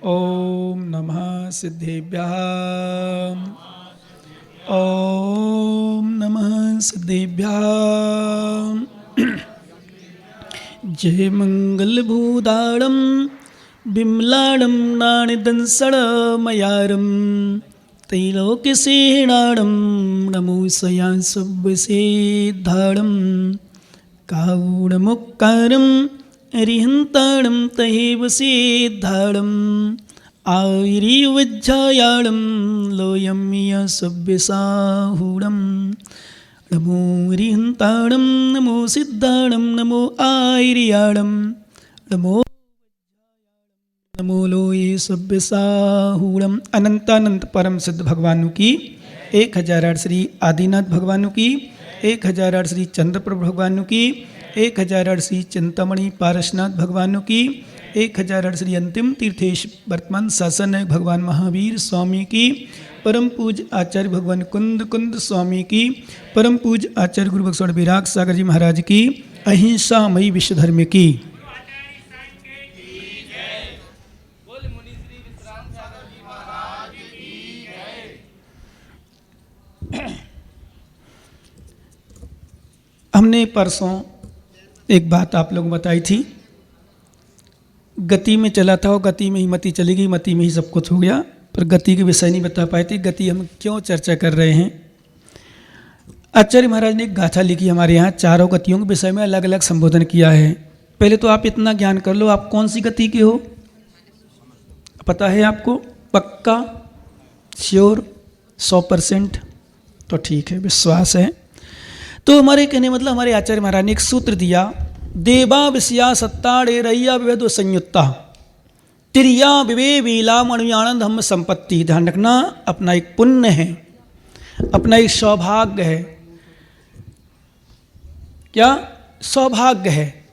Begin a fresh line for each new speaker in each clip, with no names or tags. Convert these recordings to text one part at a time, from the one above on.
ओम नमः सिद्धेभ्यः। ओम नमः सिद्धेभ्यः। जय मंगलभूताणं बिमलाणं नाणिदंसणमयारं त्रैलोक्यसेनाणं नमो सया सुभसिद्धाणं काऊणमुक्कारं अरिहन्ताणं तहेव सिद्धाणं आयुर्वज्जायाणं लोयं यशव्यसाहूणं नमो अरिहन्ताणं नमो सिद्धाणं नमो आयुर्याणं नमो नमो लोये सभ्यसाहूणम। अनंतानंत परम सिद्ध भगवानों की 1008 श्री आदिनाथ भगवानों की 1008 श्री चंद्रप्रभु भगवानों की 1008 श्री चिंतामणि पारसनाथ भगवानों की 1008 श्री अंतिम तीर्थेश वर्तमान शासन भगवान महावीर स्वामी की परम पूज आचार्य भगवान कुंद कुंद स्वामी की परम पूज आचार्य गुरु भगवान विराग सागर जी महाराज की अहिंसा मई विश्व धर्म की। हमने परसों एक बात आप लोगों को बताई थी, गति में चला था और गति में ही मति चली गई, मति में ही सब कुछ हो गया, पर गति के विषय नहीं बता पाए थे। गति हम क्यों चर्चा कर रहे हैं। आचार्य महाराज ने एक गाथा लिखी हमारे यहाँ, चारों गतियों के विषय में अलग अलग संबोधन किया है। पहले तो आप इतना ज्ञान कर लो, आप कौन सी गति के हो, पता है आपको? पक्का, श्योर, 100%? तो ठीक है, विश्वास है। तो हमारे कहने मतलब हमारे आचार्य महाराज ने एक सूत्र दिया, देवा विषया सत्ताड़े रैया विवेदो संयुक्ता तिरिया विवे वीला मणुयानंद हम संपत्ति। ध्यान रखना, अपना एक पुण्य है, अपना एक सौभाग्य है। क्या सौभाग्य है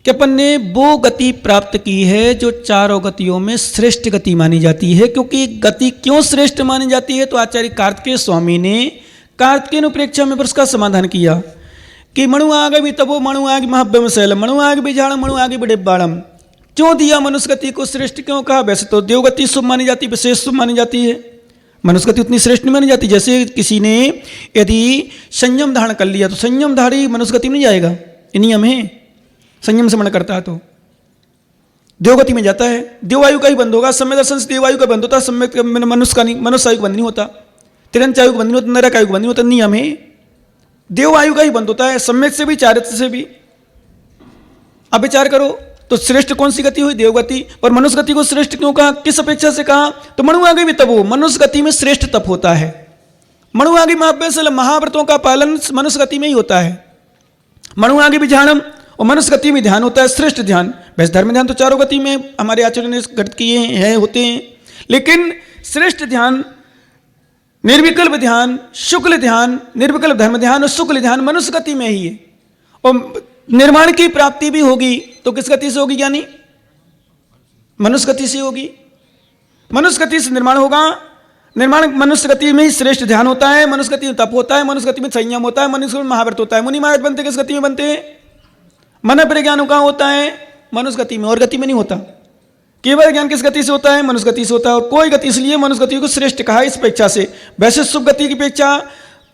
कि अपन ने वो गति प्राप्त की है जो चारों गतियों में श्रेष्ठ गति मानी जाती है। क्योंकि गति क्यों श्रेष्ठ मानी जाती है, तो आचार्य कार्तिकेय स्वामी ने कार्तिकेय प्रेक्षा में उसका समाधान किया कि मणु आगे भी तबो मणु आगे महाभ्यम शैलम मणु आगे भी झाड़म मणु आगे बड़े बाड़म। क्यों दिया मनुष्य गति को श्रेष्ठ, क्यों कहा? वैसे तो देवगति शुभ मानी जाती है, विशेष शुभ मानी जाती है, मनुष्य गति उतनी श्रेष्ठ नहीं मानी जाती। जैसे किसी ने यदि संयम धारण कर लिया तो संयम धारी मनुष्य गति में नहीं जाएगा, ये नियम है। संयम से मन करता है तो देवगति में जाता है। देवायु का ही बंद होगा, सम्य दर्शन से देवायु का बंद होता है, सम्य मनुष्य का नहीं, मनुष्य आयु का बंद नहीं होता, तिरंच आयु का बंद नहीं होता, नरक आयु का बंद नहीं होता। नियम है, देवायु का ही बंद होता है, सम्यक से भी चारित्र से भी। अब विचार करो तो श्रेष्ठ कौन सी गति हुई? देवगति। और मनुष्य गति को श्रेष्ठ क्यों कहा, किस अपेक्षा से कहा? तो मणु आगे भी तप हो, मनुष्य गति में श्रेष्ठ तप होता है। मणु आगे महाव्रतों का पालन मनुष्य गति में ही होता है। मणु आगे भी ध्यानम, और मनुष्य गति में ध्यान होता है, श्रेष्ठ ध्यान। वैसे धर्म ध्यान तो चारों गति में हमारे आचार्य ने घटित किए हैं, होते हैं, लेकिन श्रेष्ठ ध्यान, निर्विकल्प ध्यान, शुक्ल ध्यान, निर्विकल्प धर्म ध्यान और शुक्ल ध्यान मनुष्य गति में ही है। और निर्माण की प्राप्ति भी होगी तो किस गति से होगी ज्ञानी? मनुष्य गति से होगी। मनुष्य गति से निर्माण होगा, निर्माण मनुष्य गति में ही श्रेष्ठ ध्यान होता है, मनुष्य गति में तप होता है, मनुष्य गति में संयम होता है, मनुष्य में महाव्रत होता है। मुनि महाराज बनते किस गति में बनते हैं? मन परिज्ञान कहाँ होता है? मनुष्य गति में, और गति में नहीं होता। केवल ज्ञान किस गति से होता है? मनुष्य गति से होता है। और कोई गति, इसलिए मनुष्य गति को श्रेष्ठ कहा इस अपेक्षा से। वैसे सुख गति की अपेक्षा,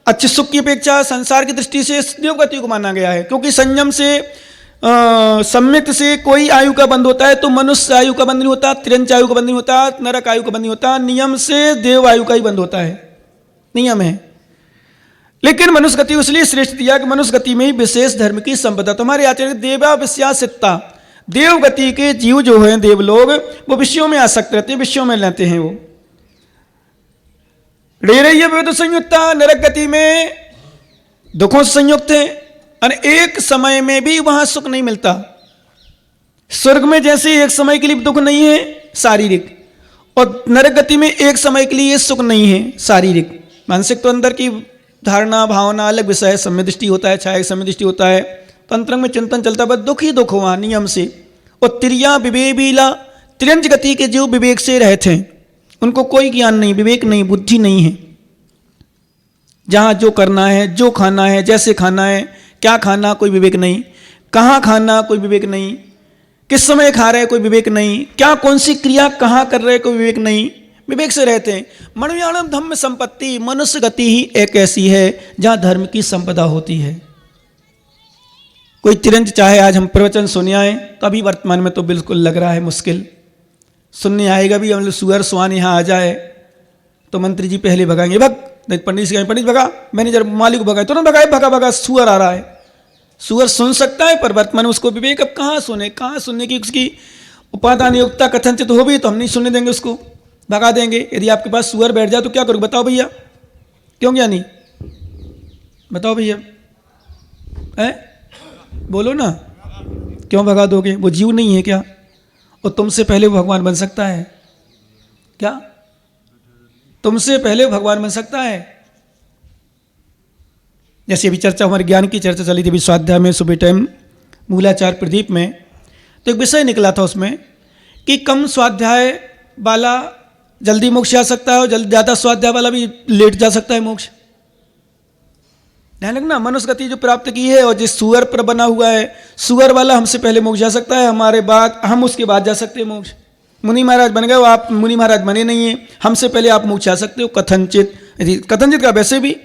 अच्छे सुख की अपेक्षा संसार की दृष्टि से देव गति को माना गया है। क्योंकि संयम से सम्यक से कोई आयु का बंद होता है तो मनुष्य आयु का बंद नहीं होता, तिरंच आयु का बंद नहीं होता, नरक आयु का बंद नहीं होता। नियम से देव आयु का ही बंद होता है, नियम है। लेकिन मनुष्य गति इसलिए श्रेष्ठ दिया कि मनुष्य गति में ही विशेष धर्म की संपदा। तुम्हारे आचार्य देवा विषयासिता, देव गति के जीव जो हैं, देव लोग, वो विषयों में आसक्त रहते हैं, विषयों में लेते हैं। वो रेरैया विवेदो संयुक्ता, नरक गति में दुखों से संयुक्त है, और एक समय में भी वहां सुख नहीं मिलता। स्वर्ग में जैसे एक समय के लिए दुख नहीं है शारीरिक, और नरक गति में एक समय के लिए सुख नहीं है शारीरिक। मानसिक तो अंदर की धारणा भावना अलग विषय है, सम्य दृष्टि होता है, छाया सम्य दृष्टि होता है, तंत्रंग में चिंतन चलता है, बस दुख ही दुख हुआ नियम से। और तिरिया विवेबीला, तिरंज गति के जो विवेक से रहते हैं उनको कोई ज्ञान नहीं, विवेक नहीं, बुद्धि नहीं है। जहाँ जो करना है, जो खाना है, जैसे खाना है, क्या खाना कोई विवेक नहीं, कहाँ खाना कोई विवेक नहीं, किस समय खा रहे हैं कोई विवेक नहीं, क्या कौन सी क्रिया कहाँ कर रहे हैं कोई विवेक नहीं, विवेक से रहते हैं। मणव्याणम धम्म संपत्ति, मनुष्य गति ही एक ऐसी है जहाँ धर्म की संपदा होती है। कोई तुरंत चाहे आज हम प्रवचन सुने आए, तो अभी वर्तमान में तो बिल्कुल लग रहा है मुश्किल, सुनने आएगा भी, हम लोग सुअर सुहान यहाँ आ जाए तो मंत्री जी पहले भगाएंगे, भग नहीं, पंडित जी पंडित भगा, मैनेजर मालिक भगाए, तुरंत भगाए, भगा भगा सुअर आ रहा है। सुअर सुन सकता है पर वर्तमान में उसको विवेक अब कहाँ सुने, कहाँ सुनने की उसकी उपादान योग्यता कथनचित हो भी तो हम नहीं सुनने देंगे, उसको भगा देंगे। यदि आपके पास सुअर बैठ जाए तो क्या करोगे बताओ भैया, क्यों क्या नहीं बताओ भैया, है बोलो ना, क्यों भगा दोगे? वो जीव नहीं है क्या? और तुमसे पहले वो भगवान बन सकता है क्या? तुमसे पहले वो भगवान बन सकता है? जैसे अभी चर्चा, हमारे ज्ञान की चर्चा चली थी अभी स्वाध्याय में सुबह टाइम मूलाचार प्रदीप में, तो एक विषय निकला था उसमें कि कम स्वाध्याय वाला जल्दी मोक्ष जा सकता है और ज़्यादा स्वाध्याय वाला भी लेट जा सकता है मोक्ष। ध्यान रखना, मनुष्य गति जो प्राप्त की है और जिस सुअर पर बना हुआ है, सुअर वाला हमसे पहले मोक्ष जा सकता है, हमारे बाद हम उसके बाद जा सकते हैं मोक्ष। मुनि महाराज बन गए हो आप, मुनि महाराज बने नहीं हैं, हमसे पहले आप मोक्ष जा सकते हो कथनचित। यदि कथनचित का वैसे भी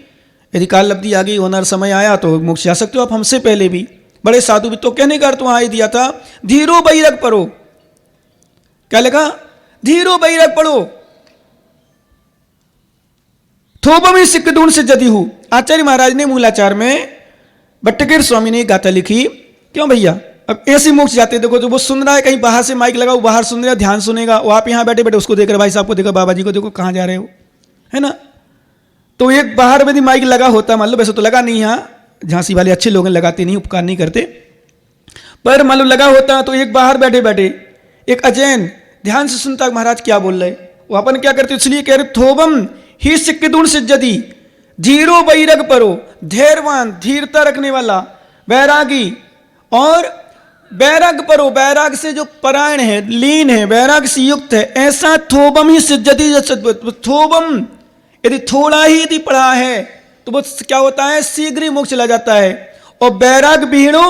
यदि काल लब्धि आ गई, होनर समय आया तो मोक्ष जा सकते हो आप हमसे पहले भी। बड़े साधु भी तो कहने का अर्थ वहाँ ही दिया था, धीरो बैरग पढ़ो, क्या लिखा? धीरो बैरग पढ़ो, थोबम ही सिक्क दून से जदी हूं। आचार्य महाराज ने मूलाचार में भट्टकेर स्वामी ने गाथा लिखी, क्यों भैया अब ऐसे मोक्ष जाते, देखो जो वो सुन रहा है, कहीं बाहर से माइक लगा, वो बाहर सुन रहा है, ध्यान सुनेगा, वो आप यहाँ बैठे बैठे उसको देख रहे, भाई साहब को देखो, बाबा जी को देखो, कहाँ जा रहे हो, है ना। तो एक बाहर में माइक लगा होता, मान लो वैसे तो लगा नहीं, यहाँ झांसी वाले अच्छे लोग लगाते नहीं, उपकार नहीं करते, पर मान लो लगा होता तो एक बाहर बैठे बैठे एक अजैन ध्यान से सुनता महाराज क्या बोल रहे, वो अपन क्या करते, इसलिए कह रहे थोबम ही सिक्किदून सिज्जदी, धीरो बैरग परो, धैर्यवान धीरता रखने वाला, बैरागी, और बैराग परो, बैराग से जो परायण है, लीन है, बैराग से युक्त है, ऐसा थोबम ही सिज्जदी। थोबम यदि थोड़ा ही यदि पढ़ा है तो वो क्या होता है, शीघ्र ही मोक्ष चला जाता है। और बैराग बीणो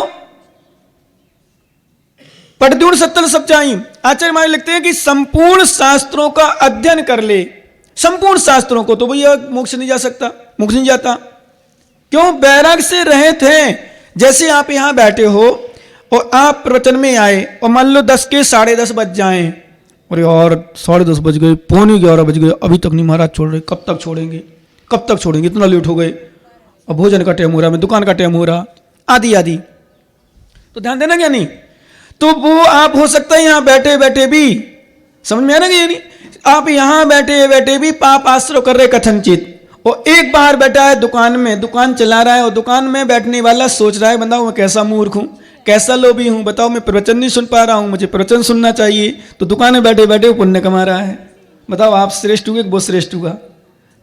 पढ़दूण सत्तर सब चाहिए। आचार्य महाराज लिखते हैं कि संपूर्ण शास्त्रों का अध्ययन कर ले, संपूर्ण शास्त्रों को, तो भैया मोक्ष नहीं जा सकता, मोक्ष नहीं जाता। क्यों? बैराग से रहित हैं। जैसे आप यहां बैठे हो और आप प्रवचन में आए और मान लो 10 के 10:30 बज जाएं, और यार 10:30 बज गए, 11:45 बज गए, अभी तक नहीं महाराज छोड़ रहे, कब तक छोड़ेंगे, कब तक छोड़ेंगे, इतना लेट हो गए, और भोजन का टाइम हो रहा है, दुकान का टाइम हो रहा, आदि आदि। तो ध्यान देना क्या नहीं, तो वो आप हो सकता है यहां बैठे बैठे भी, समझ में आ रहा है नहीं, आप यहां बैठे बैठे भी पाप आश्रय कर रहे कथनचित, और एक बाहर बैठा है दुकान में, दुकान चला रहा है, और दुकान में बैठने वाला सोच रहा है, बंदा मैं कैसा मूर्ख हूं, कैसा लोभी हूं, बताओ मैं प्रवचन नहीं सुन पा रहा हूं, मुझे प्रवचन सुनना चाहिए, तो दुकान में बैठे बैठे पुण्य कमा रहा है। बताओ आप श्रेष्ठ हुए, वो श्रेष्ठ हुआ?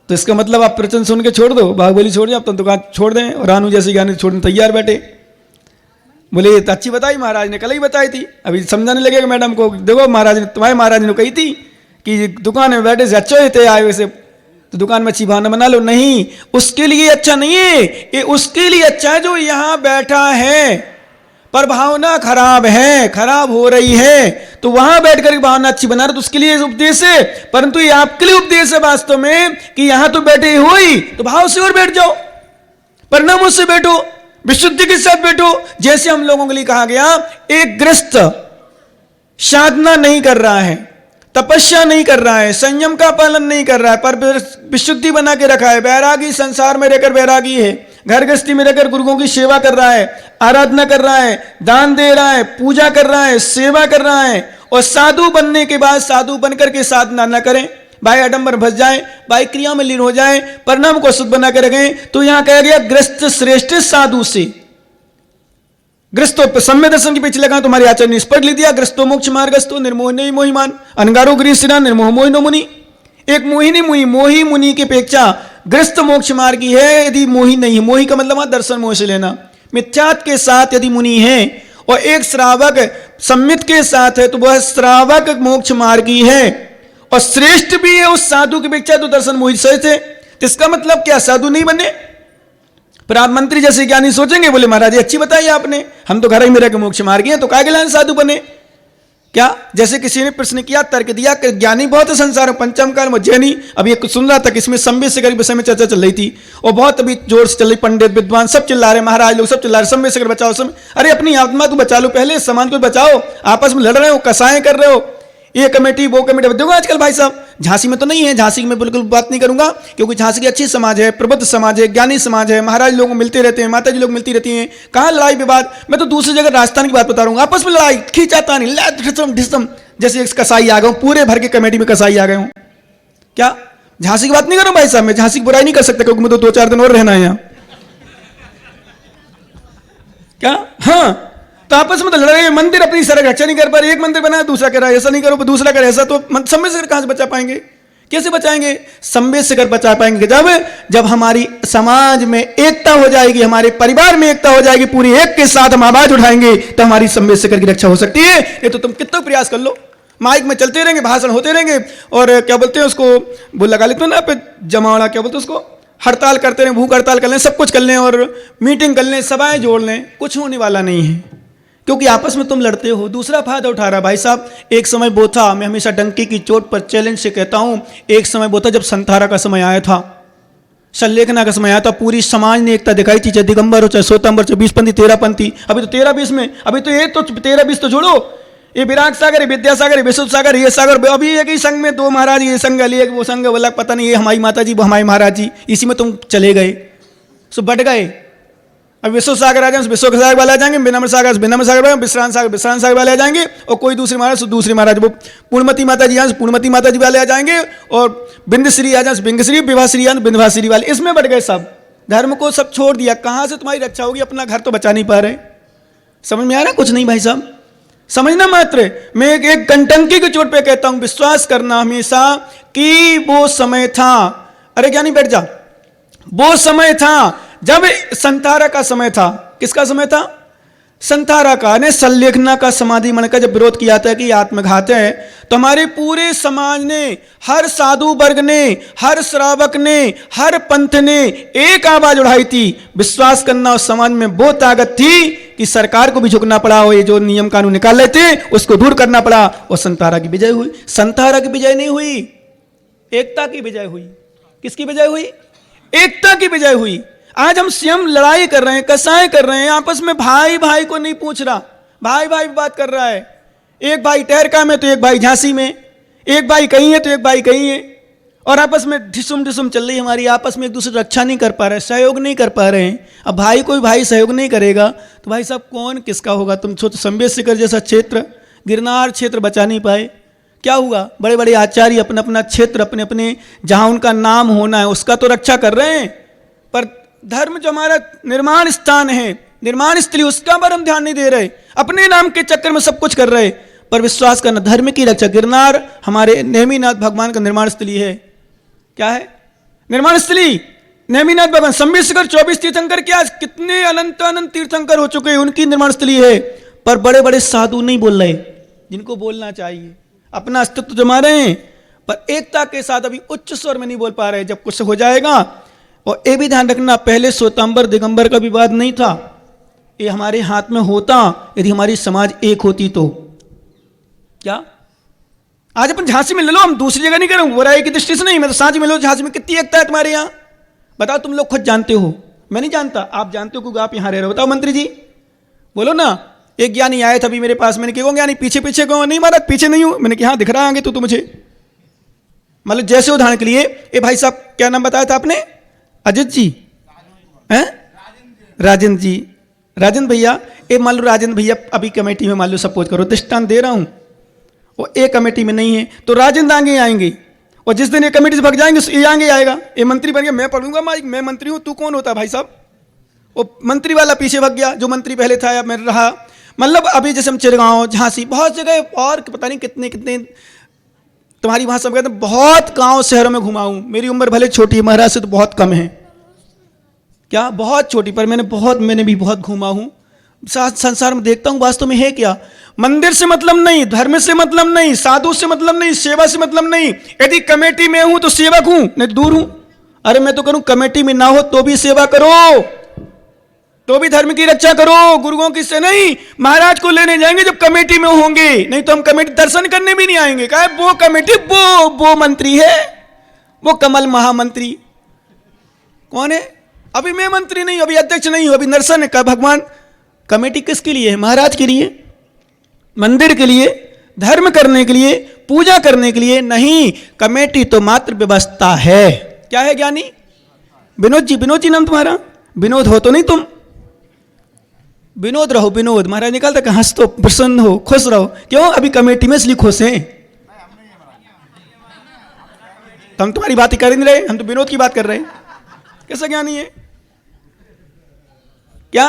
तो इसका मतलब आप प्रवचन सुन के छोड़ दो, बाहुबली छोड़ दो, आप तो दुकान छोड़ दें, और रानू जैसे ज्ञानी छोड़ने तैयार बैठे। बोले तो अच्छी बताई महाराज ने, कल ही बताई थी, अभी समझाने लगेगा मैडम को, देखो महाराज ने, तुम्हारे महाराज ने कही थी कि दुकान में बैठे से अच्छा होते आए वैसे, तो दुकान में अच्छी बहाना बना लो। नहीं, उसके लिए अच्छा नहीं है ये, उसके लिए अच्छा है जो यहां बैठा है पर भावना खराब है, खराब हो रही है, तो वहां बैठकर भावना अच्छी बना रहे, तो उसके लिए उपदेश है। परंतु ये आपके लिए उपदेश है वास्तव में कि यहां तो बैठे हो ही, तो भाव से और बैठ जाओ, परिणामों से बैठो, विशुद्धि के साथ बैठो। जैसे हम लोगों के लिए कहा गया, एक गृहस्थ साधना नहीं कर रहा है, तपस्या नहीं कर रहा है, संयम का पालन नहीं कर रहा है, पर विशुद्धि बना के रखा है, बैरागी संसार में रहकर बैरागी है, घर गृहस्थी में रहकर गुरुओं की सेवा कर रहा है, आराधना कर रहा है, दान दे रहा है, पूजा कर रहा है, सेवा कर रहा है, और साधु बनने के बाद साधु बनकर के साधना न करें, भाई आडंबर फंस जाए, भाई क्रिया में लीन हो जाए, परिणाम को शुद्ध बना के रखें। तो यहां कहा गया गृहस्थ श्रेष्ठ साधु से, ग्रस्तो सम्य दर्शन के पीछे लगा तुम्हारे आचार्य ने स्पष्ट लिख दिया, ग्रस्तो मोक्ष मार्गस्तो निर्मोहिनी मोहिमान अनगारो गृहस्थिना निर्मोह मोहिनो मुनि। एक मोहिनी मुनि, मोही मुनि की अपेक्षा ग्रस्त मोक्ष मार्गी है यदि मोही नहीं है। मोही का मतलब दर्शन मोह से लेना, मिथ्यात के साथ यदि मुनि है और एक श्रावक सम्मित के साथ है तो वह श्रावक मोक्ष मार्गी है, और श्रेष्ठ भी है उस साधु की अपेक्षा तो दर्शन मोहित से थे। तो इसका मतलब क्या, साधु नहीं बने? पर आप मंत्री जैसे ज्ञानी सोचेंगे, बोले महाराज अच्छी बताई आपने, हम तो घर ही में रह के मोक्ष मार्गी हैं, तो काय के लाइन साधु बने? क्या? जैसे किसी ने प्रश्न किया, तर्क दिया कि ज्ञानी बहुत है संसार में, पंचम काल में जैनी। अभी एक सुन रहा था कि इसमें संवेद शिखर विषय में चर्चा चल रही थी और बहुत अभी जोर से चल रही, पंडित विद्वान सब चिल्ला रहे, महाराज लोग सब चिल्ला रहे संवेद शिखर बचाओ सब। अरे अपनी आत्मा को बचा लो पहले, समाज को बचाओ। आपस में लड़ रहे हो, कसाएं कर रहे हो, ये कमेटी वो कमेटी। देखो आजकल भाई साहब झांसी में तो नहीं है, झांसी में बिल्कुल बात नहीं करूंगा क्योंकि झांसी की अच्छी समाज है, प्रबुद्ध समाज है, ज्ञानी समाज है, महाराज लोग मिलते रहते हैं, माता जी लोग मिलती रहती हैं। कहाँ लड़ाई विवाद? मैं तो दूसरी जगह राजस्थान की बात बता रहा हूँ, आपस में लड़ाई खींचाता नहीं, जैसे एक कसाई आ गए पूरे भर के कमेटी में कसाई आ गए हूँ। क्या झांसी की बात नहीं कर रहा हूँ भाई साहब, मैं झांसी की बुराई नहीं कर सकता क्योंकि मुझे तो 2-4 दिन और रहना है यहाँ। क्या? हाँ, तो आपस में तो लड़ रहे हैं। मंदिर अपनी सड़क रक्षा नहीं कर पा रहे, एक मंदिर बनाया दूसरा कह रहा है ऐसा नहीं करो, दूसरा कह रहा है ऐसा। तो संवेद शिखर कहां से बचा पाएंगे? कैसे बचाएंगे? संवेद शिखर बचा पाएंगे जब हमारी समाज में एकता हो जाएगी, हमारे परिवार में एकता हो जाएगी, पूरी एक के साथ हम आवाज उठाएंगे तो हमारी संवेद शिखर की रक्षा हो सकती है। ये तो तुम कितना प्रयास कर लो, माइक में चलते रहेंगे, भाषण होते रहेंगे और क्या बोलते हैं उसको, वो लगा लेते हैं ना पे जमावड़ा, क्या बोलते हैं उसको, हड़ताल करते रहें, भूख हड़ताल कर लें, सब कुछ कर लें और मीटिंग कर लें, सभाएं जोड़ लें, कुछ होने वाला नहीं है क्योंकि आपस में तुम लड़ते हो, दूसरा फायदा उठा रहा। भाई साहब एक समय वो था, मैं हमेशा डंकी की चोट पर चैलेंज से कहता हूं, एक समय वो था जब संथारा का समय आया था, संलेखना का समय आया था, पूरी समाज ने एकता दिखाई थी, चाहे दिगंबर हो, चाहे श्वेतांबर, चाहे 20पंथी, 13पंथी। अभी तो 13-20 में, अभी तो ये तो 13-20 तो छोड़ो, ये विराट सागर है, विद्यासागर है, विशुद्ध सागर, ये सागर, अभी एक ही संघ में 2 महाराज, ये संघ एक वो संघ बोला, पता नहीं ये हमारी माता जी वो हमारे महाराज जी, इसी में तुम चले गए, सो बढ़ गए। अब विश्व सागर आ जाएंगे, विश्व सागर वाले आ जाएंगे, विनम्र सागर वाले, विश्रांत सागर वाले आ जाएंगे और कोई दूसरी महाराज दूसरी महाराज, वो पूर्णमती माता जी पूर्णमती माता जी वाले आ जाएंगे और बिंदश्री आ जाए बिंदश्री, विभाश्री विंध्यवाश्री वाले, इसमें बढ़ गए सब। धर्म को सब छोड़ दिया, कहां से तुम्हारी रक्षा होगी? अपना घर तो बचा नहीं पा रहे। समझ में आ रहा? कुछ नहीं भाई साहब, समझना मात्र। मैं एक कंटंकी की चोट पे कहता हूं, विश्वास करना हमेशा कि वो समय था, अरे क्या नहीं बैठ जा, वो समय था जब संथारा का समय था। किसका समय था? संथारा का, ने संलेखना का, समाधि मन का जब विरोध किया था कि आत्मघात है, तो हमारे पूरे समाज ने, हर साधु वर्ग ने, हर श्रावक ने, हर पंथ ने एक आवाज उठाई थी। विश्वास करना उस समाज में वो ताकत थी कि सरकार को भी झुकना पड़ा, और ये जो नियम कानून निकाल रहे थे उसको दूर करना पड़ा और संथारा की विजय हुई। संथारा की विजय नहीं हुई, एकता की विजय हुई। किसकी विजय हुई? एकता की विजय हुई। आज हम स्वयं लड़ाई कर रहे हैं, कसाई कर रहे हैं, आपस में भाई भाई को नहीं पूछ रहा, भाई भाई बात कर रहा है। एक भाई टहरका में तो एक भाई झांसी में, एक भाई कहीं है तो एक भाई कहीं है, और आपस में ढिसुम ढिसुम चल रही हमारी, आपस में एक दूसरे रक्षा नहीं कर पा रहे, सहयोग नहीं कर पा रहे हैं। अब भाई कोई भाई सहयोग नहीं करेगा तो भाई साहब कौन किसका होगा? तुम सोचो, संवेद शिखर जैसा क्षेत्र, गिरनार क्षेत्र बचा नहीं पाए, क्या हुआ? बड़े बड़े आचार्य अपना अपना क्षेत्र, अपने अपने जहां उनका नाम होना है उसका तो रक्षा कर रहे हैं, पर धर्म जो हमारा निर्माण स्थान है, निर्माण स्थली, उसका पर हम ध्यान नहीं दे रहे, अपने नाम के चक्कर में सब कुछ कर रहे। पर विश्वास करना, धर्म की रक्षा, गिरनार हमारे नेमिनाथ भगवान का निर्माण स्थली है। क्या है? निर्माण स्थली नेमिनाथ भगवान। संवेद शिखर 24 तीर्थंकर, क्या कितने अनंत अनंत तीर्थंकर हो चुके हैं, उनकी निर्माण स्थली है। पर बड़े बड़े साधु नहीं बोल रहे, जिनको बोलना चाहिए, अपना अस्तित्व जमा रहे हैं, पर एकता के साथ अभी उच्च स्वर में नहीं बोल पा रहे। जब कुछ हो जाएगा, और ये भी ध्यान रखना, पहले श्वेतांबर दिगंबर का विवाद नहीं था, ये हमारे हाथ में होता यदि हमारी समाज एक होती तो। क्या आज अपन झांसी में ले लो, हम दूसरी जगह नहीं करें, बुराई की दृष्टि से नहीं, मैं तो सांची में लो, झांसी में कितनी एकता है तुम्हारे यहाँ, बताओ। तुम लोग खुद जानते हो, मैं नहीं जानता, आप जानते हो क्योंकि आप यहाँ रह रहे हो। बताओ मंत्री जी, बोलो ना। एक ज्ञानी आए थे अभी मेरे पास, मैंने कहा ज्ञानी पीछे पीछे कहो, नहीं महाराज पीछे नहीं हूं। मैंने कहा हाँ दिख रहा आगे तो मुझे, मतलब जैसे उदाहरण के लिए, ये भाई साहब क्या नाम बताया था आपने? अजित जी हैं? राजेंद्र जी, राजेंद्र भैया, ये मान लो राजेंद्र भैया अभी कमेटी में मान लो सपोज करो, दृष्टांत दे रहा हूं, वो एक कमेटी में नहीं है तो राजेंद्र आगे आएंगे, और जिस दिन ये कमेटी से भाग जाएंगे ये आगे आएगा, ये मंत्री बन गया, मैं पढ़ूंगा माइक, मैं मंत्री हूं, तू कौन होता है भाई साहब? वो मंत्री वाला पीछे भाग गया, जो मंत्री पहले था या मैं रहा। मतलब अभी जैसे हम चिरगांव, झांसी, बहुत जगह और पता नहीं कितने कितने, तुम्हारी भाषा में कहते हैं, बहुत गांव शहरों में घुमा हूं। मेरी उम्र भले छोटी है, महाराज से तो बहुत कम है, क्या बहुत छोटी, पर मैंने भी बहुत घूमा हूं। संसार में देखता हूं वास्तव में है क्या। मंदिर से मतलब नहीं, धर्म से मतलब नहीं, साधु से मतलब नहीं, सेवा से मतलब नहीं। यदि कमेटी में हूं तो सेवक हूं, नहीं दूर हूं। अरे मैं तो करूं कमेटी में ना हो तो भी सेवा करो, तो भी धर्म की रक्षा करो, गुरुओं की से नहीं। महाराज को लेने जाएंगे जब कमेटी में होंगे, नहीं तो हम कमेटी दर्शन करने भी नहीं आएंगे। कहा वो कमेटी वो मंत्री है, वो कमल महामंत्री कौन है? अभी मैं मंत्री नहीं हूं, अभी अध्यक्ष नहीं हूं, अभी दर्शन है। कहा भगवान कमेटी किसके लिए है? महाराज के लिए, मंदिर के लिए, धर्म करने के लिए, पूजा करने के लिए नहीं। कमेटी तो मात्र व्यवस्था है। क्या है ज्ञानी? विनोद जी नाम तुम्हारा? विनोद हो तो नहीं तुम? विनोद रहो, विनोद। महाराज निकालता कि हंस तो, प्रसन्न हो, खुश रहो। क्यों? अभी कमेटी में इसलिए खुश हैं। तो हम तुम्हारी बात ही कर नहीं रहे, हम तो विनोद की बात कर रहे हैं। कैसा ज्ञानी है? क्या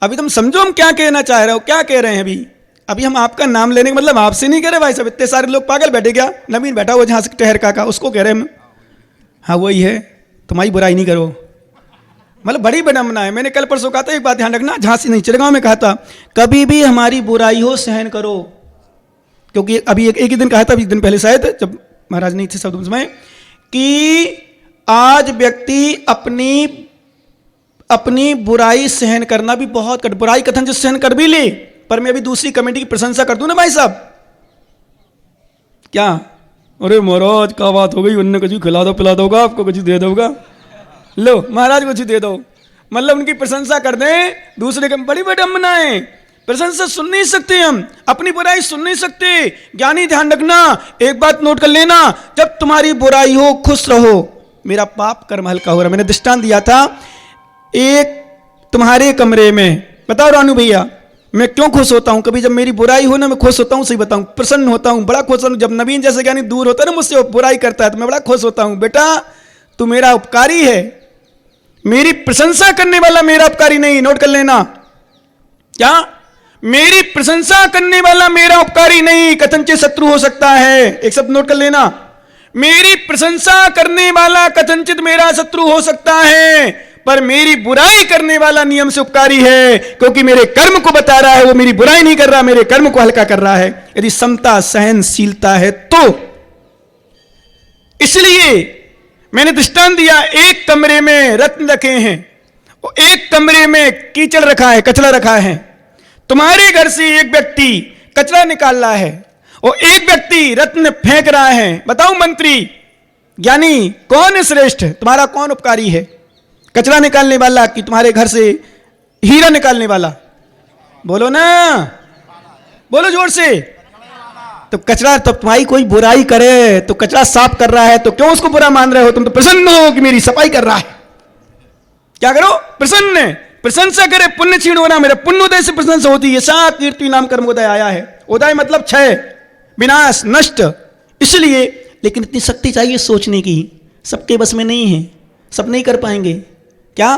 अभी तुम समझो हम क्या कहना चाह रहे हो, क्या कह रहे हैं? अभी हम आपका नाम लेने का मतलब आपसे नहीं कह रहे भाई साहब। इतने सारे लोग पागल बैठे, क्या नवीन बैठा हुआ जहां से टहर का उसको कह रहे हैं हम। हाँ वही है, तुम्हारी बुराई नहीं करो, मतलब बड़ी विडंबना है। मैंने कल परसों कहा था, एक बात ध्यान रखना, झांसी नहीं चिड़गांव में कहा था, कभी भी हमारी बुराई हो सहन करो। क्योंकि अभी एक ही दिन कहा था, 20 दिन पहले शायद, जब महाराज नहीं थे शब्द में, कि आज व्यक्ति अपनी बुराई सहन करना भी बहुत बुराई कथन जो सहन कर भी ले, पर मैं अभी दूसरी कमेटी की प्रशंसा कर दूं ना भाई साहब, क्या अरे महाराज क्या बात हो गई, उनने कुछ खिला दो पिला दोगा, आपको कुछ दे दोगा, लो महाराज कुछ दे दो, मतलब उनकी प्रशंसा कर दें। दूसरे के बड़ी विडंबना है, प्रशंसा सुन नहीं सकते हम, अपनी बुराई सुन नहीं सकते। ज्ञानी ध्यान रखना, एक बात नोट कर लेना, जब तुम्हारी बुराई हो खुश रहो, मेरा पाप कर्म हल्का हो रहा। मैंने दृष्टांत दिया था, एक तुम्हारे कमरे में, बताओ रानू भैया मैं क्यों खुश होता हूं? कभी जब मेरी बुराई हो ना मैं खुश होता हूं, सही बताऊं, प्रसन्न होता हूं, बड़ा खुश होता हूं। जब नवीन जैसे ज्ञानी दूर होता है ना मुझसे, बुराई करता है तो मैं बड़ा खुश होता हूं। बेटा तू मेरा उपकारी है, मेरी प्रशंसा करने वाला मेरा उपकारी नहीं। नोट कर लेना, क्या? मेरी प्रशंसा करने वाला मेरा उपकारी नहीं, कथनचित शत्रु हो सकता है। एक शब्द नोट कर लेना, मेरी प्रशंसा करने वाला कथनचित मेरा शत्रु हो सकता है, पर मेरी बुराई करने वाला नियम से उपकारी है, क्योंकि मेरे कर्म को बता रहा है, वो मेरी बुराई नहीं कर रहा, मेरे कर्म को हल्का कर रहा है। यदि समता सहनशीलता है तो, इसलिए मैंने दृष्टांत दिया, एक कमरे में रत्न रखे हैं, एक कमरे में कीचड़ रखा है, कचरा रखा है। तुम्हारे घर से एक व्यक्ति कचरा निकाल रहा है और एक व्यक्ति रत्न फेंक रहा है। बताओ मंत्री ज्ञानी कौन श्रेष्ठ? तुम्हारा कौन उपकारी है? कचरा निकालने वाला कि तुम्हारे घर से हीरा निकालने वाला? बोलो ना, बोलो जोर से। तो कचरा, तब तुम्हारी कोई बुराई करे तो कचरा साफ कर रहा है तो क्यों उसको बुरा मान रहे हो? तुम तो प्रसन्न हो कि मेरी सफाई कर रहा है। क्या करो? प्रसन्न, प्रशंसा करे। पुण्य क्षीण होना, मेरे पुण्योदय से प्रशंसा होती है। सात कीर्ति नाम कर्मोदय आया है। उदय मतलब क्षय, विनाश, नष्ट। इसलिए, लेकिन इतनी शक्ति चाहिए सोचने की, सबके बस में नहीं है, सब नहीं कर पाएंगे। क्या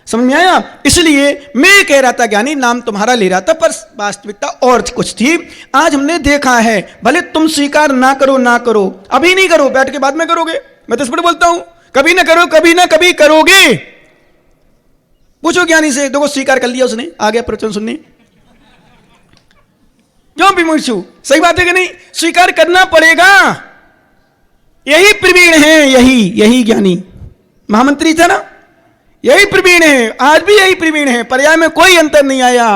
समझ में आया? इसलिए मैं कह रहा था, ज्ञानी नाम तुम्हारा ले रहा था, पर वास्तविकता और कुछ थी। आज हमने देखा है, भले तुम स्वीकार ना करो, अभी नहीं करो, बैठ के बाद में करोगे। मैं तो इस पर बोलता हूं, कभी ना करो, कभी ना कभी करोगे। पूछो ज्ञानी से, देखो स्वीकार कर लिया उसने, आ गया प्रवचन सुनने, क्यों भी मुझू? सही बात है कि नहीं? स्वीकार करना पड़ेगा। यही प्रवीण है, यही ज्ञानी महामंत्री था ना, यही प्रवीण है, आज भी यही प्रवीण है। पर्याय में कोई अंतर नहीं आया,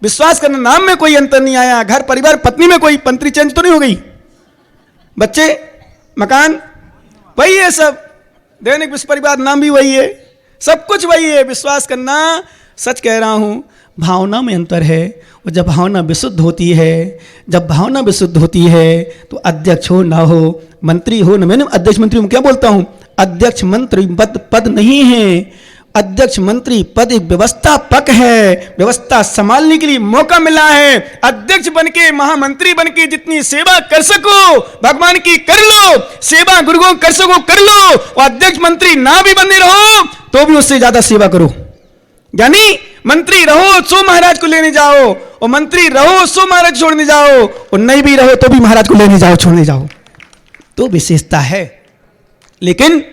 विश्वास करना नाम में कोई अंतर नहीं आया, घर परिवार पत्नी में कोई मंत्री चेंज तो नहीं हो गई, बच्चे मकान वही है, सब दैनिक विश्व परिवार नाम भी वही है, सब कुछ वही है। विश्वास करना, सच कह रहा हूं, भावना में अंतर है। और जब भावना विशुद्ध होती है, तो अध्यक्ष हो ना हो, मंत्री हो ना, मैंने अध्यक्ष मंत्री में क्या बोलता हूं, अध्यक्ष मंत्री पद नहीं है, अध्यक्ष मंत्री पद एक व्यवस्था पक है, व्यवस्था संभालने के लिए मौका मिला है। अध्यक्ष बनके, महामंत्री बनके जितनी सेवा कर सको भगवान की कर लो, सेवा गुरुओं कर सको कर लो, और अध्यक्ष मंत्री ना भी बने रहो तो भी उससे ज्यादा सेवा करो। यानी मंत्री रहो सो महाराज को लेने जाओ, और मंत्री रहो सो महाराज छोड़ने जाओ, और नहीं भी रहो तो भी महाराज को लेने जाओ, छोड़ने जाओ, तो विशेषता है। लेकिन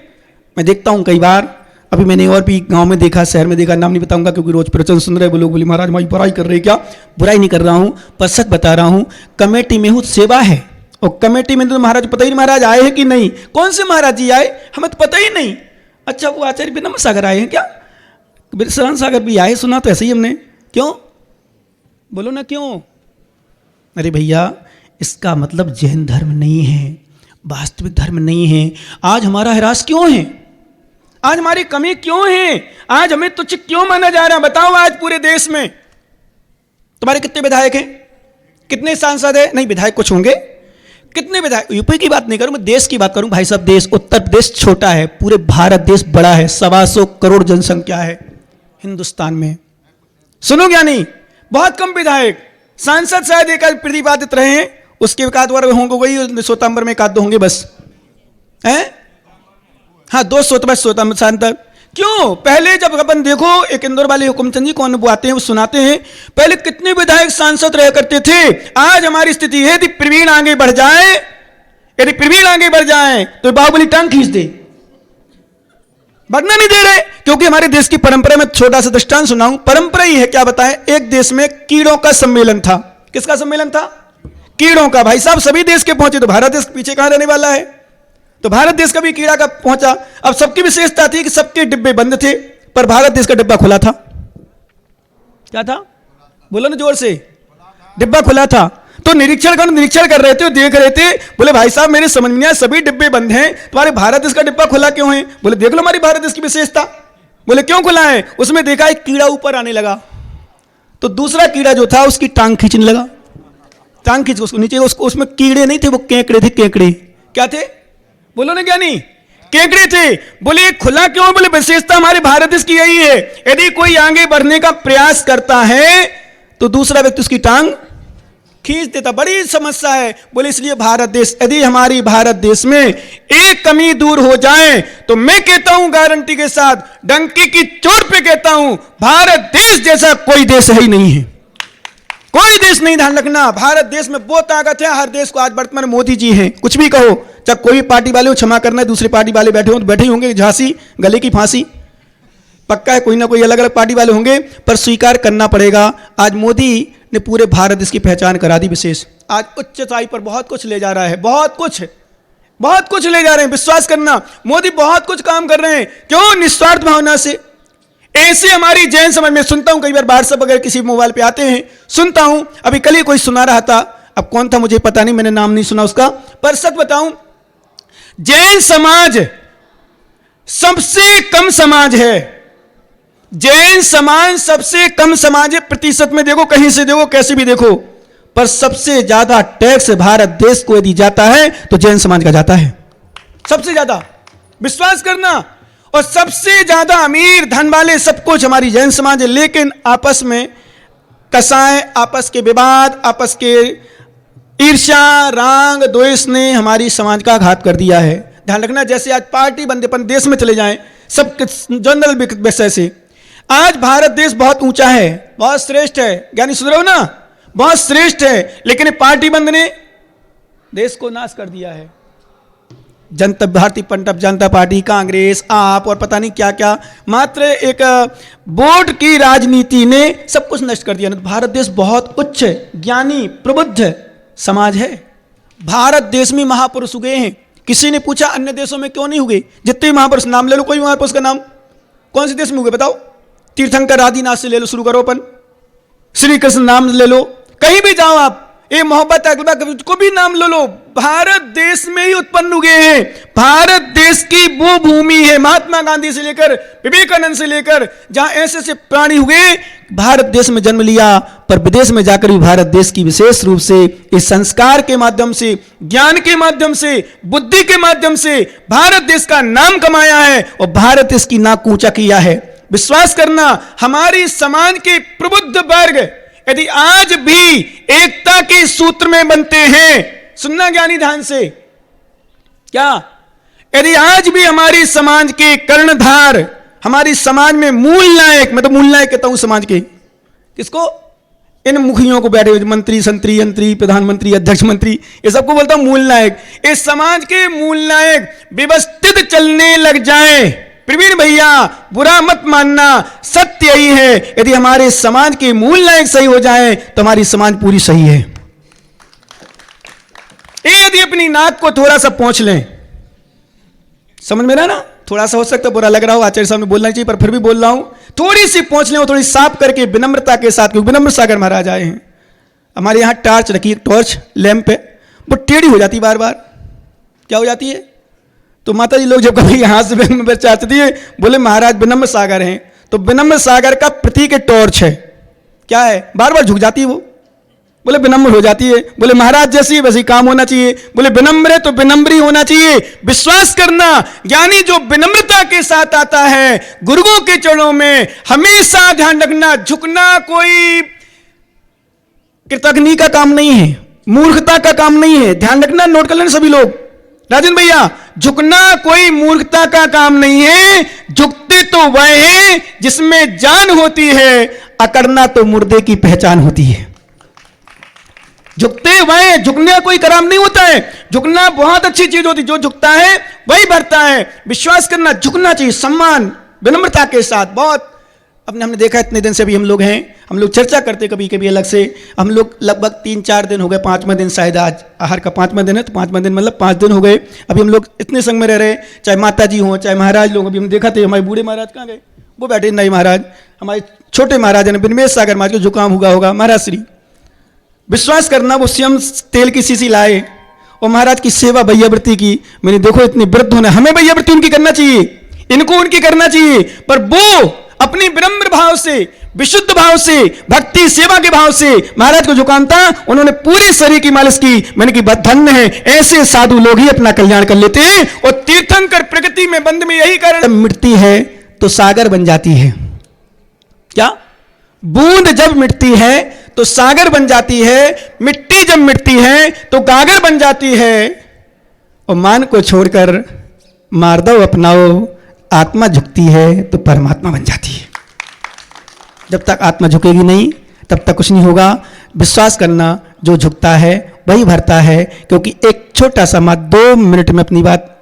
मैं देखता हूं कई बार, अभी मैंने और भी गांव में देखा, शहर में देखा, नाम नहीं बताऊंगा क्योंकि रोज प्रवचन सुन रहे, वो लोग बोले महाराज हमारी बुराई कर रहे। क्या बुराई नहीं कर रहा हूं, पर सच बता रहा हूं, कमेटी में हूं, सेवा है, और कमेटी में तो महाराज पता ही नहीं महाराज आए हैं कि नहीं, कौन से महाराज जी आए हमें तो पता ही नहीं। अच्छा वो आचार्य बिना सागर आए हैं क्या? बिरसान सागर भी आए, सुना तो ऐसे ही हमने। क्यों बोलो ना क्यों? अरे भैया, इसका मतलब जैन धर्म नहीं है, वास्तविक धर्म नहीं है। आज हमारा ह्रास क्यों है? आज हमारी कमी क्यों है? आज हमें तुच्छ क्यों माना जा रहा है? बताओ। आज पूरे देश में तुम्हारे कितने विधायक हैं? कितने सांसद हैं? नहीं, विधायक कुछ होंगे। कितने विधायक? यूपी की बात नहीं करूं, मैं देश की बात करूं। भाई साहब, देश, उत्तर प्रदेश छोटा है, पूरे भारत देश बड़ा है। 125 करोड़ जनसंख्या है हिंदुस्तान में। सुनो ज्ञानी, बहुत कम विधायक, सांसद शायद एक प्रतिपादित रहे हैं, उसके एकाध बार होंगे, वही स्वतंत्र में एकाध होंगे बस, हैं? हाँ, 2 स्वतंत्र सांसद। क्यों? पहले जब अपन देखो, एक इंदौर वाले हुकुमचंद जी कौन वो आते हैं, वो सुनाते हैं, पहले कितने विधायक सांसद रह करते थे। आज हमारी स्थिति है, यदि प्रवीण आगे बढ़ जाए, यदि प्रवीण आगे बढ़ जाए तो बाहुबली टांग खींच दे। बढ़ना नहीं दे रहे, क्योंकि हमारे देश की परंपरा में छोटा सा दृष्टांत सुनाऊं। परंपरा ही है, क्या बताएं। एक देश में कीड़ों का सम्मेलन था। किसका सम्मेलन था? कीड़ों का। भाई साहब, सभी देश के पहुंचे तो भारत देश पीछे कहां रहने वाला है? तो भारत देश का भी कीड़ा का पहुंचा। अब सबकी विशेषता थी कि सबके डिब्बे बंद थे, पर भारत देश का डिब्बा खुला था। क्या था? बोलो ना जोर से। डिब्बा खुला था। तो निरीक्षण कर रहे थे, देख रहे थे, बोले भाई साहब मेरे समझ में नहीं आया, सभी डिब्बे बंद हैं, तुम्हारे भारत देश का डिब्बा खुला क्यों है? बोले देख लो हमारी भारत देश की विशेषता। बोले क्यों खुला है? उसमें देखा एक कीड़ा ऊपर आने लगा, तो दूसरा कीड़ा जो था उसकी टांग खींचने लगा। टांग खींच उसको नीचे, उसको उसमें कीड़े नहीं थे, वो केकड़े थे। केकड़े क्या थे? बोलो ना ज्ञानी, केकड़े थे। बोले खुला क्यों? बोले विशेषता हमारे भारत देश की यही है, यदि कोई आगे बढ़ने का प्रयास करता है तो दूसरा व्यक्ति उसकी टांग खींच देता। बड़ी समस्या है। बोले इसलिए भारत देश, यदि हमारी भारत देश में एक कमी दूर हो जाए तो मैं कहता हूं गारंटी के साथ, डंकी की चोट पे कहता हूं, भारत देश जैसा कोई देश है ही नहीं है। कोई देश नहीं। ध्यान रखना, भारत देश में वो ताकत है। हर देश को आज वर्तमान मोदी जी हैं, कुछ भी कहो, चाहे कोई भी पार्टी वाले हो, क्षमा करना है, दूसरी पार्टी वाले बैठे हो तो बैठे ही होंगे, झांसी गले की फांसी पक्का है, कोई ना कोई अलग अलग पार्टी वाले होंगे, पर स्वीकार करना पड़ेगा। आज मोदी ने पूरे भारत देश की पहचान करा दी। विशेष आज उच्चताई पर बहुत कुछ ले जा रहा है, बहुत कुछ ले जा रहे हैं। विश्वास करना, मोदी बहुत कुछ काम कर रहे हैं। क्यों? निस्वार्थ भावना से। ऐसे हमारी जैन समाज में सुनता हूं, कई बार व्हाट्सएप वगैरह किसी मोबाइल पे आते हैं, सुनता हूं। अभी कल ही कोई सुना रहा था, अब कौन था मुझे पता नहीं, मैंने नाम नहीं सुना उसका, पर सच बताऊं, जैन समाज सबसे कम समाज है। जैन समाज सबसे कम समाज है। प्रतिशत में देखो, कहीं से देखो, कैसे भी देखो, पर सबसे ज्यादा टैक्स भारत देश को यदि जाता है तो जैन समाज का जाता है, सबसे ज्यादा। विश्वास करना। और सबसे ज्यादा अमीर धन वाले सब कुछ हमारी जैन समाज है। लेकिन आपस में कसाएं, आपस के विवाद, आपस के ईर्ष्या, राग, द्वेष ने हमारी समाज का घात कर दिया है। ध्यान रखना, जैसे आज पार्टी बंदेपन देश में चले जाएं, सब जनरल विषय से, आज भारत देश बहुत ऊंचा है, बहुत श्रेष्ठ है। ज्ञानी सुन रहे हो ना, बहुत श्रेष्ठ है, लेकिन पार्टी बंद ने देश को नाश कर दिया है। जनता, भारतीय जनता पार्टी, कांग्रेस, आप और पता नहीं क्या क्या, मात्र एक वोट की राजनीति ने सब कुछ नष्ट कर दिया। भारत देश बहुत उच्च ज्ञानी प्रबुद्ध समाज है। भारत देश में महापुरुष उगे हैं। किसी ने पूछा अन्य देशों में क्यों नहीं उगे? जितने महापुरुष नाम ले लो, कोई महापुरुष का नाम कौन से देश में उगे बताओ? तीर्थंकर आदिनाथ से ले लो, शुरू करो अपन, श्री कृष्ण नाम ले लो, कहीं भी जाओ आप, ये मोहब्बत अकबर को भी नाम ले लो, भारत देश में ही उत्पन्न हुए हैं। भारत देश की वो भूमि है, महात्मा गांधी से लेकर विवेकानंद से लेकर, जहां ऐसे ऐसे प्राणी हुए, भारत देश में जन्म लिया, पर विदेश में जाकर भी भारत देश की विशेष रूप से इस संस्कार के माध्यम से, ज्ञान के माध्यम से, बुद्धि के माध्यम से भारत देश का नाम कमाया है और भारत देश की नाक ऊंचा किया है। विश्वास करना, हमारी समाज के प्रबुद्ध वर्ग यदि आज भी एकता के सूत्र में बनते हैं, सुनना ज्ञानी ध्यान से, क्या यदि आज भी हमारी समाज के कर्णधार, हमारी समाज में मूल नायक, मैं तो मूल नायक कहता हूं समाज के, किसको? इन मुखियों को, बैठे हुए मंत्री, संतरी, यंत्री, प्रधानमंत्री, अध्यक्ष मंत्री, ये सबको बोलता हूं मूल नायक। इस समाज के मूल नायक व्यवस्थित चलने लग जाएं, प्रवीण भैया बुरा मत मानना, सत्य यही है, यदि हमारे समाज के मूल नायक सही हो जाएं तो हमारी समाज पूरी सही है। यदि अपनी नाक को थोड़ा सा पोंछ लें, समझ में रहा ना, थोड़ा सा हो सकता है बुरा लग रहा हो, आचार्य साहब ने बोलना चाहिए, पर फिर भी बोल रहा हूं, थोड़ी सी पहुंच लें, थोड़ी साफ करके विनम्रता के साथ, क्योंकि विनम्र सागर महाराज आए हैं। हमारे यहाँ टार्च रखी है, टॉर्च लैंप पे, वो टेढ़ी हो जाती बार बार। क्या हो जाती है? तो माता जी लोग जब कभी यहाँ से चाहती है, बोले महाराज विनम्र सागर हैं, तो विनम्र सागर का प्रतीक टॉर्च है। क्या है? बार बार झुक जाती है वो, बोले विनम्र हो जाती है। बोले महाराज जैसी वैसी काम होना चाहिए। बोले विनम्र है तो विनम्र ही होना चाहिए। विश्वास करना, ज्ञानी जो विनम्रता के साथ आता है गुरुओं के चरणों में, हमेशा ध्यान रखना, झुकना कोई कृतज्ञता का काम नहीं है, मूर्खता का काम नहीं है। ध्यान रखना, नोट कर लेना सभी लोग। राजन भैया, झुकना कोई मूर्खता का काम नहीं है। झुकते तो वह है जिसमें जान होती है, अकड़ना तो मुर्दे की पहचान होती है। झुकते वह, झुकने का कोई कराम नहीं होता है। झुकना बहुत अच्छी चीज होती है, जो झुकता है वही बढ़ता है। विश्वास करना, झुकना चाहिए, सम्मान विनम्रता के साथ। बहुत हमने देखा इतने दिन से भी हम लोग हैं, हम लोग चर्चा करते कभी कभी अलग से। हम लोग लगभग 3-4 दिन हो गए, 5वां दिन शायद आज आहार का 5वां दिन है, तो 5वां दिन मतलब 5 दिन हो गए अभी हम लोग इतने संग में रह रहे, चाहे माता जी हों चाहे महाराज लोग। अभी हम देखा थे हमारे बूढ़े महाराज कहाँ गए, वो बैठे नहीं महाराज, हमारे छोटे महाराज ने विनमेश सागर महाराज को जुकाम हुआ होगा महाराज श्री। विश्वास करना, वो स्वयं तेल की शीशी लाए और महाराज की सेवा भैयावृत्ति की। मैंने देखो इतने वृद्ध होने, हमें भैयावृत्ति उनकी करना चाहिए, इनको उनकी करना चाहिए, पर वो अपनी विनम्र भाव से, विशुद्ध भाव से, भक्ति सेवा के भाव से महाराज को झुकाम था। उन्होंने पूरे शरीर की मालिश की। मैंने की धन्य है, ऐसे साधु लोग ही अपना कल्याण कर लेते हैं। और तीर्थंकर प्रगति में बंद में यही कारण, मिटती है तो सागर बन जाती है। क्या? बूंद जब मिटती है तो सागर बन जाती है, मिट्टी जब मिटती है तो गागर बन जाती है। और मान को छोड़कर मार्दव अपनाओ, आत्मा झुकती है तो परमात्मा बन जाती है। जब तक आत्मा झुकेगी नहीं तब तक कुछ नहीं होगा। विश्वास करना, जो झुकता है वही भरता है। क्योंकि एक छोटा सा मत, 2 मिनट में अपनी बात,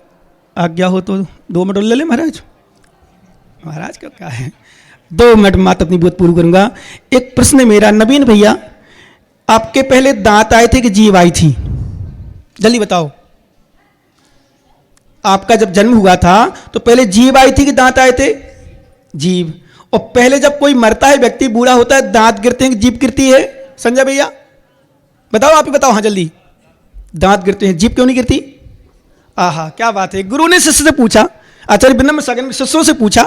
आज्ञा हो तो 2 मिनट ले ले महाराज। महाराज का क्या है, 2 मिनट में अपनी बात पूरी करूंगा। एक प्रश्न मेरा, नवीन भैया, आपके पहले दांत आए थे कि जीभ आई थी? जल्दी बताओ। आपका जब जन्म हुआ था तो पहले जीभ आई थी कि दांत आए थे? जीभ। और पहले जब कोई मरता है, व्यक्ति बूढ़ा होता है, दांत गिरते हैं कि जीभ गिरती है? संजय भैया बताओ, आप ही बताओ। हाँ जल्दी। दांत गिरते हैं, जीभ क्यों नहीं गिरती? आहा क्या बात है। गुरु ने शिष्य से पूछा, आचार्य विनम्र सागर ने शिष्यों से पूछा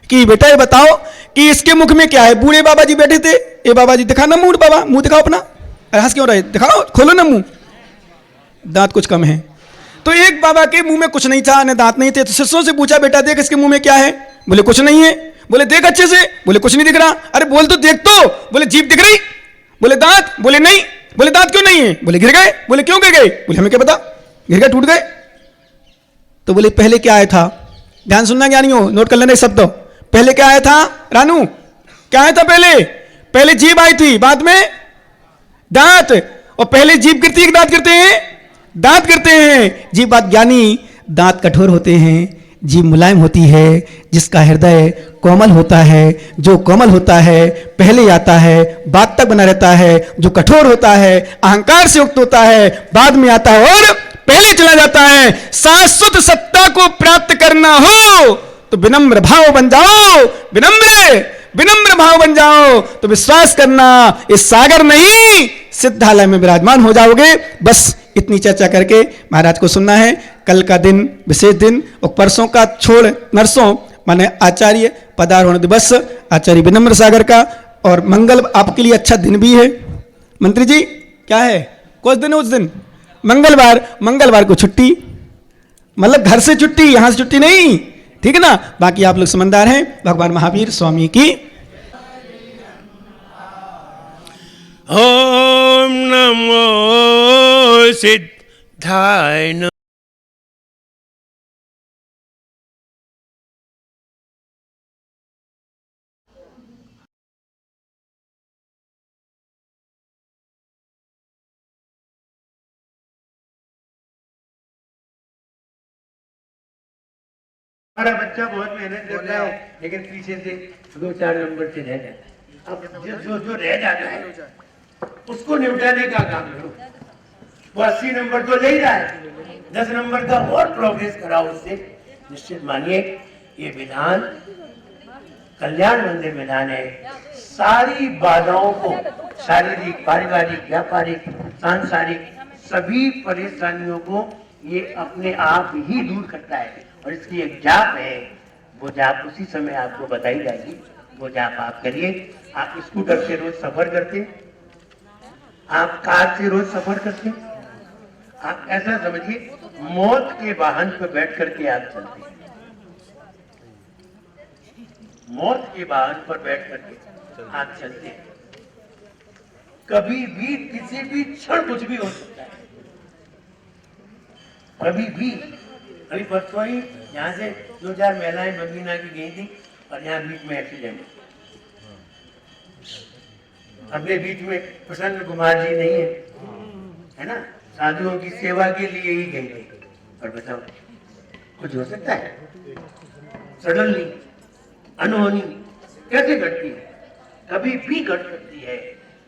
कि बेटा ये बताओ कि इसके मुख में क्या है। बूढ़े बाबा जी बैठे थे, ए बाबा जी दिखा ना मुंह, बाबा मुंह दिखाओ अपना। अरे हंस क्यों रहे, दिखाओ, खोलो ना मुंह, दांत कुछ कम है। तो एक बाबा के मुंह में कुछ नहीं था, न दांत नहीं थे। तो शिष्यों से पूछा, बेटा देख इसके मुंह में क्या है? बोले कुछ नहीं है। बोले देख अच्छे से। बोले कुछ नहीं दिख रहा। अरे बोल तो देख तो। बोले जीभ दिख रही। बोले दांत। बोले नहीं। बोले दांत क्यों नहीं है? बोले गिर गए। बोले क्यों गिर गए? बोले हमें क्या पता, गिर गए, टूट गए। तो बोले पहले क्या आया था? ध्यान सुनना ज्ञानी हो, नोट कर लेना शब्द। पहले क्या आया था रानू? क्या आया था पहले? पहले जीभ आई थी, बाद में दांत। और पहले जीभ गिरती है, दांत गिरते हैं? दांत गिरते हैं। जीभ बात ज्ञानी, दांत कठोर होते हैं, जीभ मुलायम होती है। जिसका हृदय कोमल होता है, जो कोमल होता है पहले आता है, बाद तक बना रहता है। जो कठोर होता है, अहंकार से युक्त होता है, बाद में आता है और पहले चला जाता है। शाश्वत सत्ता को प्राप्त करना हो तो विनम्र भाव बन जाओ। विनम्र भाव बन जाओ तो विश्वास करना, इस सागर नहीं सिद्धालय में विराजमान हो जाओगे। बस इतनी चर्चा करके महाराज को सुनना है। कल का दिन विशेष दिन, और परसों का छोड़ नरसों माने आचार्य पदारोहण दिवस, आचार्य विनम्र सागर का। और मंगल आपके लिए अच्छा दिन भी है। मंत्री जी क्या है, कौन दिन है उस दिन? मंगलवार को छुट्टी, मतलब घर से छुट्टी, यहां से छुट्टी नहीं, ठीक है ना। बाकी आप लोग समझदार हैं। भगवान महावीर स्वामी की
ओम नमो सिद्धाय नमः।
हमारा बच्चा बहुत मेहनत करता है, लेकिन पीछे से 2-4 नंबर से रह जाता है। अब जो रह जाता है उसको निपटाने का काम करो। वो 80 नंबर तो ले ही रहा है, 10 नंबर का और प्रोग्रेस कराओ उससे। निश्चित मानिए ये विधान कल्याण मंदिर विधान है सारी बाधाओं को, शारीरिक, पारिवारिक, व्यापारिक, सांसारिक सभी परेशानियों को ये अपने आप ही दूर करता है। और इसकी एक जाप है, वो जाप उसी समय आपको बताई जाएगी। वो जाप आप करिए। आप स्कूटर से रोज सफर करते, आप कार से रोज सफर करते, आप ऐसा समझिए मौत के वाहन पर बैठ करके आप चलते हैं। मौत के वाहन पर बैठ करके आप चलते हैं। कभी भी किसी भी क्षण कुछ भी हो सकता है। कभी भी। अभी परसों ही यहाँ से 2-4 महिलाएं बंगीना की गई थी और यहाँ बीच में एक्सीडेंट। अपने बीच में प्रसन्न कुमार जी नहीं है ना, साधुओं की सेवा के लिए ही गई थी। और बताओ कुछ हो सकता है? सडनली, अनहोनी कैसे घटती है? कभी भी घट सकती है।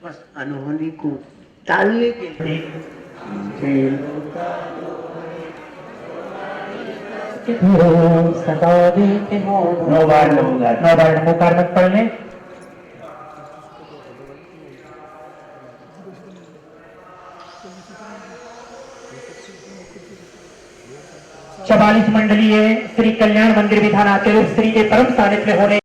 बस अनहोनी को टालने के लिए नौ बार नमोकार मत पढ़ लें।
44 मंडलीय श्री कल्याण मंदिर विधान आचार्य श्री के परम सानिध्य में होने